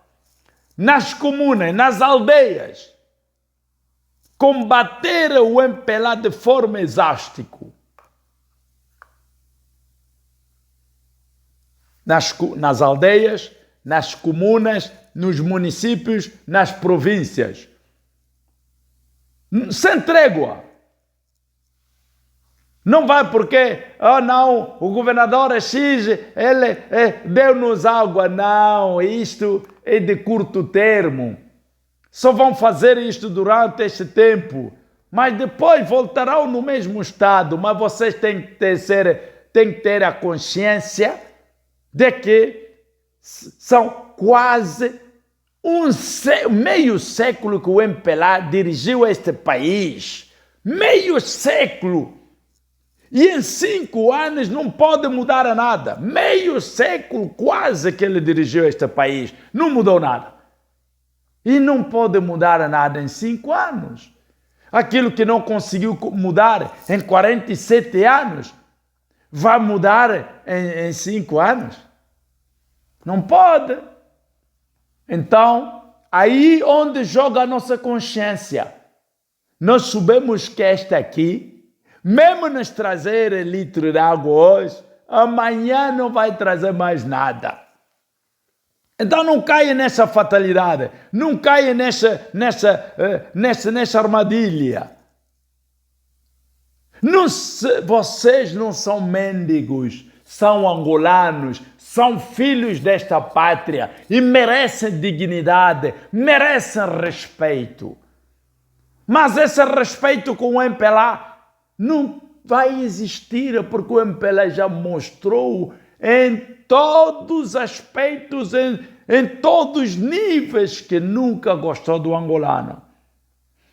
Nas comunas, nas aldeias, combater o MPLA de forma exaustiva. Nas aldeias, nas comunas, nos municípios, nas províncias. Sem trégua. Não vai porque, não, o governador é X, ele deu-nos água. Não, isto é de curto termo. Só vão fazer isto durante este tempo. Mas depois voltarão no mesmo estado. Mas vocês têm que ter a consciência de que são quase meio século que o MPLA dirigiu este país. Meio século. E em 5 anos não pode mudar a nada. Meio século quase que ele dirigiu este país. Não mudou nada. E não pode mudar a nada em 5 anos. Aquilo que não conseguiu mudar em 47 anos, vai mudar em 5 anos? Não pode. Então, aí onde joga a nossa consciência. Nós sabemos que esta aqui, mesmo nos trazer litro de água hoje, amanhã não vai trazer mais nada. Então não caia nessa fatalidade, não caia nessa armadilha. Vocês não são mendigos, são angolanos, são filhos desta pátria e merecem dignidade, merecem respeito. Mas esse respeito com o MPLA não vai existir, porque o MPLA já mostrou em todos os aspectos, em todos os níveis, que nunca gostou do angolano.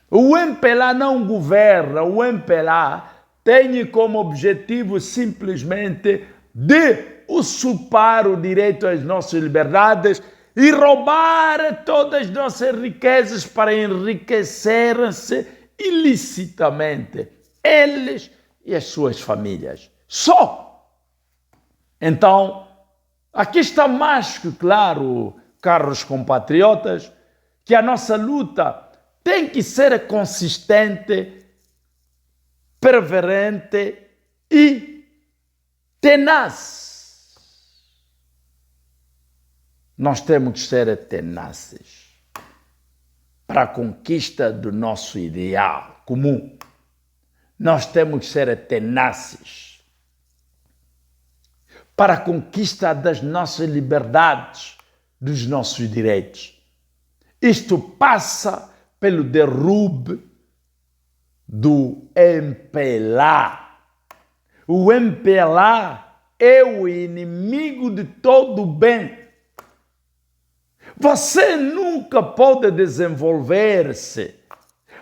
O MPLA não governa, o MPLA tem como objetivo simplesmente de usurpar o direito às nossas liberdades e roubar todas as nossas riquezas para enriquecer-se ilicitamente. Eles e as suas famílias. Só. Então, aqui está mais que claro, caros compatriotas, que a nossa luta tem que ser consistente, perseverante e tenaz. Nós temos que ser tenazes para a conquista do nosso ideal comum. Nós temos que ser tenazes para a conquista das nossas liberdades, dos nossos direitos. Isto passa pelo derrube do MPLA. O MPLA é o inimigo de todo o bem. Você nunca pode desenvolver-se.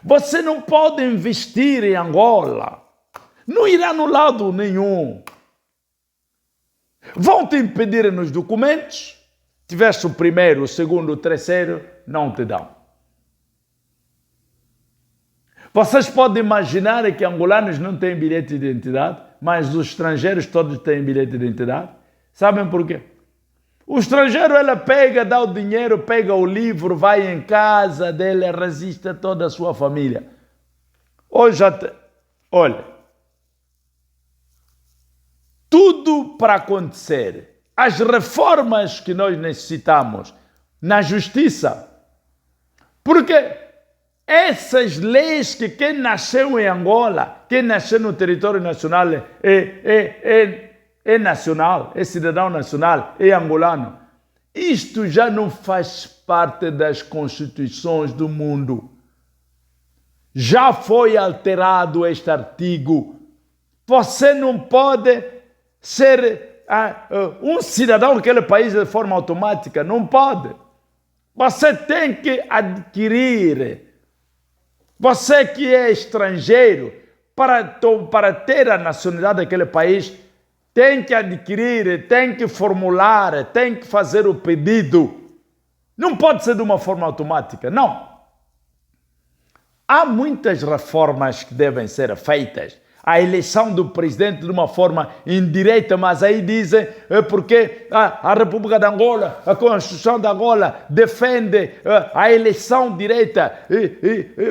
Você não pode investir em Angola. Não irá no lado nenhum. Vão te impedir nos documentos. Tiveste o primeiro, o segundo, o terceiro, não te dão. Vocês podem imaginar que angolanos não têm bilhete de identidade, mas os estrangeiros todos têm bilhete de identidade. Sabem por quê? O estrangeiro, ele pega, dá o dinheiro, pega o livro, vai em casa dele, resiste a toda a sua família. Hoje até, olha, tudo para acontecer. As reformas que nós necessitamos na justiça. Por quê? essas leis que quem nasceu em Angola, quem nasceu no território nacional é nacional, é cidadão nacional, é angolano. Isto já não faz parte das constituições do mundo. Já foi alterado este artigo. Você não pode ser um cidadão daquele país de forma automática. Não pode. Você tem que adquirir. Você que é estrangeiro, para ter a nacionalidade daquele país, tem que adquirir, tem que formular, tem que fazer o pedido. Não pode ser de uma forma automática, não. Há muitas reformas que devem ser feitas. A eleição do presidente de uma forma indireta, mas aí dizem porque a República de Angola, a Constituição de Angola defende a eleição direta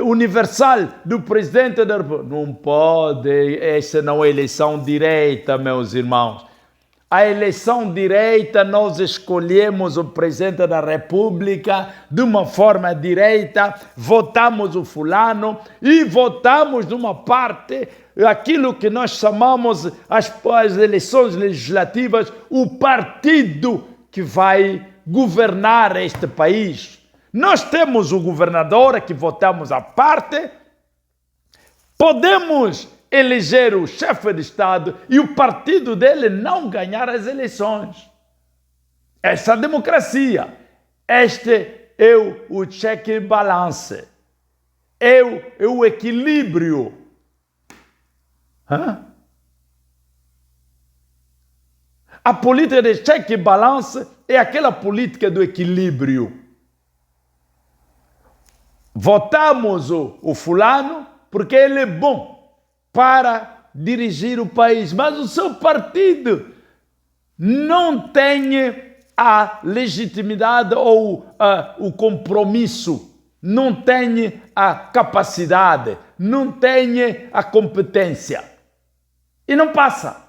universal do presidente da República. Não pode, essa não é eleição direta, meus irmãos. A eleição direta, nós escolhemos o presidente da República de uma forma direta, votamos o fulano e votamos de uma parte aquilo que nós chamamos as eleições legislativas, o partido que vai governar este país. Nós temos o governador que votamos à parte, podemos eleger o chefe de Estado e o partido dele não ganhar as eleições. Essa é a democracia. Este é o check and balance. É o equilíbrio. A política de check and balance é aquela política do equilíbrio. Votamos o fulano porque ele é bom para dirigir o país, mas o seu partido não tem a legitimidade ou o compromisso, não tem a capacidade, não tem a competência. E não passa.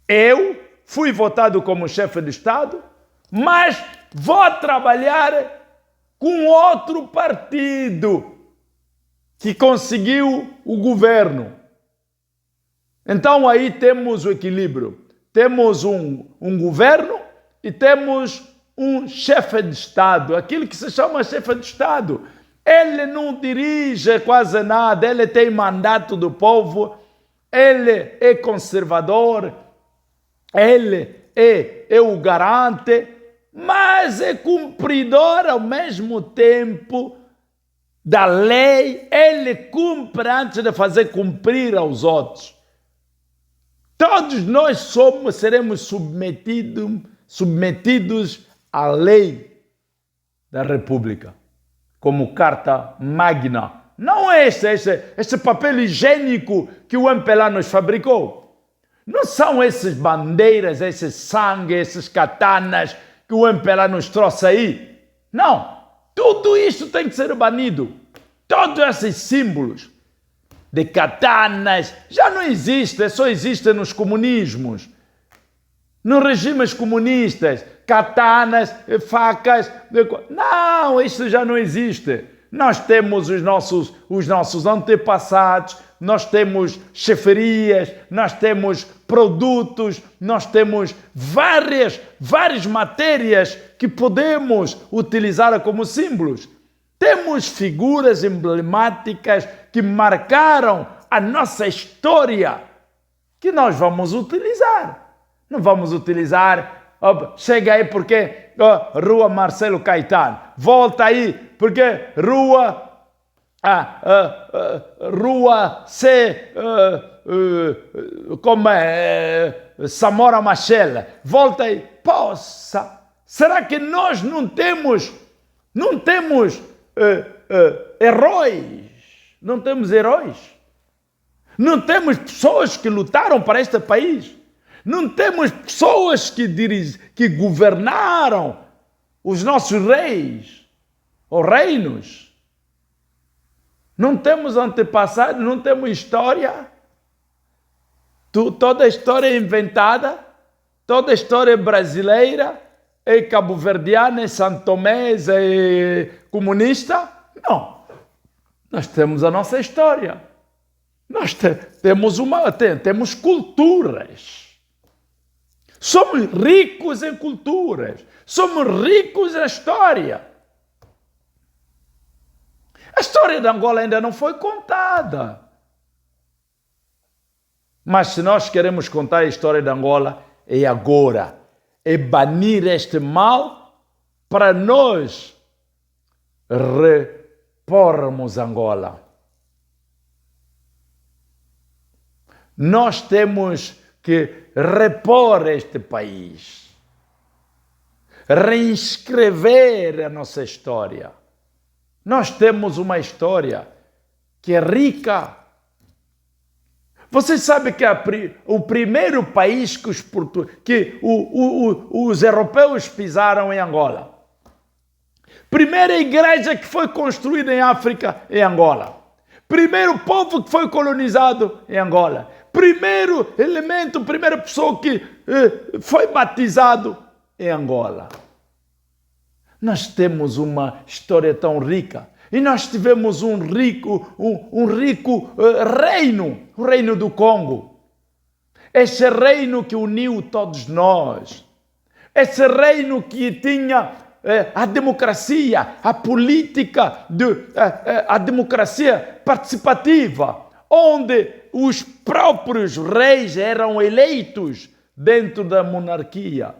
Eu fui votado como chefe de Estado, mas vou trabalhar com outro partido que conseguiu o governo. Então aí temos o equilíbrio. Temos um governo e temos um chefe de Estado, aquilo que se chama chefe de Estado. Ele não dirige quase nada, ele tem mandato do povo, ele é conservador, ele é o garante, mas é cumpridor ao mesmo tempo da lei. Ele cumpre antes de fazer cumprir aos outros. Todos nós seremos submetidos à lei da República, como carta magna. Não é esse papel higiênico que o MPLA nos fabricou. Não são essas bandeiras, esse sangue, esses katanas que o MPLA nos trouxe aí. Não. Tudo isso tem que ser banido. Todos esses símbolos de katanas já não existem, só existem nos comunismos. Nos regimes comunistas, katanas, facas. Não, isso já não existe. Nós temos os nossos antepassados, nós temos cheferias, nós temos produtos, nós temos várias matérias que podemos utilizar como símbolos. Temos figuras emblemáticas que marcaram a nossa história que nós vamos utilizar. Não vamos utilizar, chega aí porque Rua Marcelo Caetano, volta aí porque Rua C, como é, Samora Machel, volta aí. Poxa, será que nós não temos heróis? Não temos heróis? Não temos pessoas que lutaram para este país? Não temos pessoas que governaram os nossos reis ou reinos? Não temos antepassados, não temos história? Toda a história é inventada, toda a história é brasileira, é cabo-verdiana, é santomesa, é comunista? Não. Nós temos a nossa história. Nós temos culturas. Somos ricos em culturas. Somos ricos em história. A história de Angola ainda não foi contada. Mas se nós queremos contar a história de Angola, é agora. É banir este mal para nós repormos Angola. Nós temos que repor este país. Reinscrever a nossa história. Nós temos uma história que é rica. Vocês sabem que o primeiro país que os europeus pisaram em Angola. Primeira igreja que foi construída em África, em Angola. Primeiro povo que foi colonizado em Angola. Primeiro elemento, primeira pessoa que foi batizado em Angola. Nós temos uma história tão rica. E nós tivemos um rico reino, o reino do Congo. Esse reino que uniu todos nós. Esse reino que tinha a democracia, a política, a democracia participativa, onde os próprios reis eram eleitos dentro da monarquia.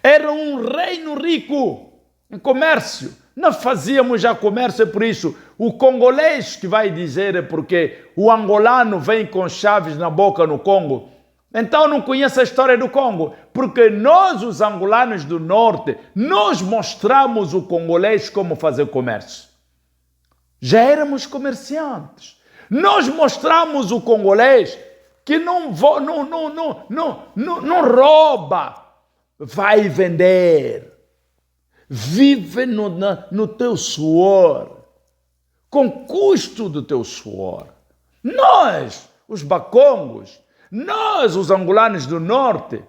Era um reino rico em comércio. Nós fazíamos já comércio, é por isso o congolês que vai dizer é porque o angolano vem com chaves na boca no Congo. Então não conhece a história do Congo, porque nós, os angolanos do norte, nós mostramos o congolês como fazer comércio. Já éramos comerciantes. Nós mostramos o congolês que não rouba, vai vender. Vive no teu suor, com custo do teu suor. Nós, os bacongos, nós, os angolanos do norte,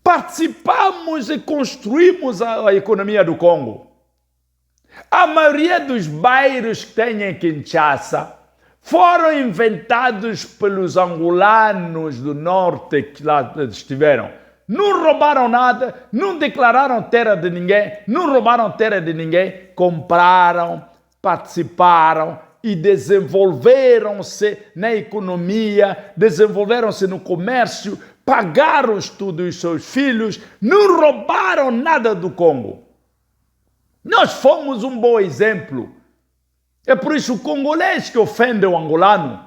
participamos e construímos a economia do Congo. A maioria dos bairros que tem em Kinshasa foram inventados pelos angolanos do norte que lá estiveram. Não roubaram nada, não declararam terra de ninguém, não roubaram terra de ninguém, compraram, participaram e desenvolveram-se na economia, desenvolveram-se no comércio, pagaram estudo dos seus filhos, não roubaram nada do Congo. Nós fomos um bom exemplo. É por isso o congolês que ofende o angolano.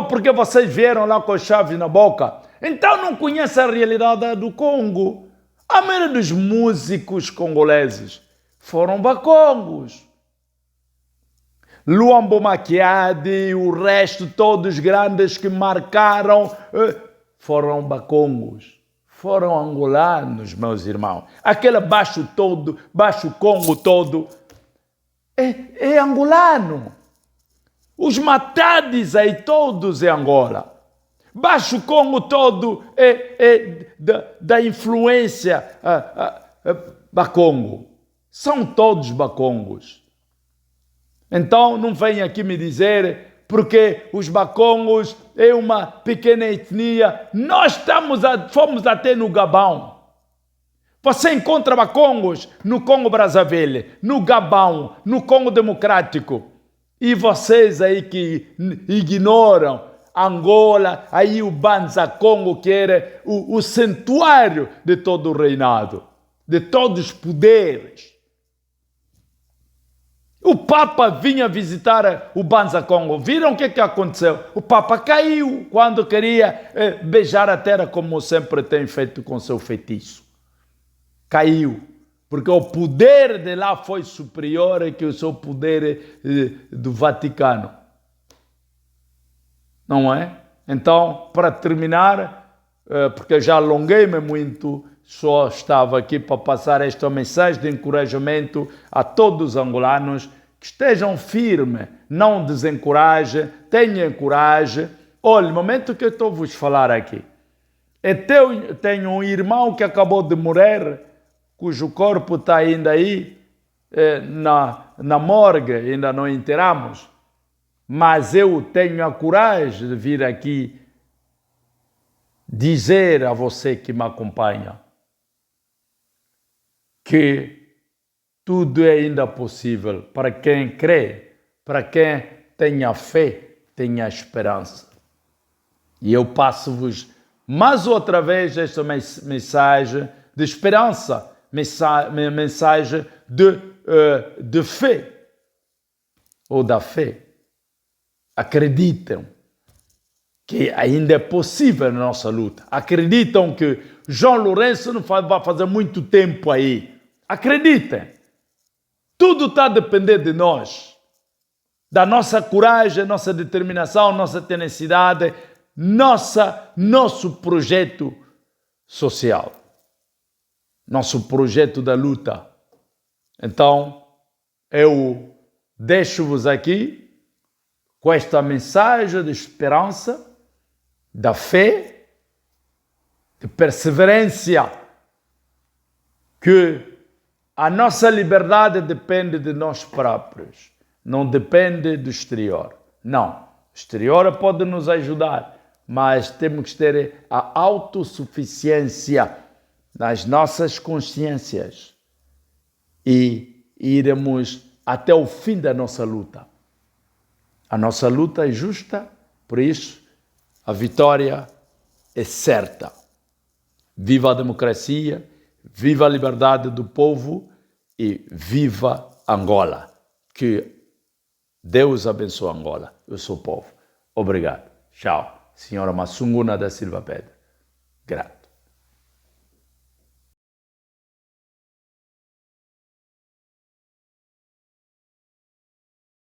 Porque vocês vieram lá com chave na boca. Então não conhece a realidade do Congo. A maioria dos músicos congoleses foram bacongos. Luambo Makiadi, o resto, todos grandes que marcaram, foram bacongos. Foram angolanos, meus irmãos. Aquele baixo Congo todo, é angolano. Os Matades aí todos é Angola. Baixo Congo todo é da influência bacongo. São todos bacongos. Então não venha aqui me dizer porque os bacongos é uma pequena etnia. Nós fomos até no Gabão. Você encontra bacongos no Congo Brazzaville, no Gabão, no Congo Democrático. E vocês aí que ignoram Angola, aí o Banza Congo, que era o santuário de todo o reinado, de todos os poderes. O Papa vinha visitar o Banza Congo. Viram o que aconteceu? O Papa caiu quando queria beijar a terra, como sempre tem feito com seu feitiço. Caiu. Porque o poder de lá foi superior que o seu poder do Vaticano. Não é? Então, para terminar, porque já alonguei-me muito, só estava aqui para passar esta mensagem de encorajamento a todos os angolanos que estejam firmes, não desencorajem, tenham coragem. Olha, no momento que eu estou a vos falar aqui, tenho um irmão que acabou de morrer cujo corpo está ainda aí na morgue, ainda não enterramos. Mas eu tenho a coragem de vir aqui dizer a você que me acompanha que tudo é ainda possível para quem crê, para quem tenha fé, tenha esperança. E eu passo-vos mais outra vez esta mensagem de esperança, mensagem de fé, ou da fé. Acreditam que ainda é possível a nossa luta. Acreditam que João Lourenço não vai fazer muito tempo aí. Acreditem. Tudo está a depender de nós. Da nossa coragem, nossa determinação, nossa tenacidade, nosso projeto social. Nosso projeto da luta. Então, eu deixo-vos aqui com esta mensagem de esperança, da fé, de perseverança, que a nossa liberdade depende de nós próprios, não depende do exterior. Não, o exterior pode nos ajudar, mas temos que ter a autossuficiência nas nossas consciências e iremos até o fim da nossa luta. A nossa luta é justa, por isso a vitória é certa. Viva a democracia, viva a liberdade do povo e viva Angola. Que Deus abençoe Angola. Eu sou o povo. Obrigado. Tchau. Senhora Massunguna da Silva Pedro. Graças.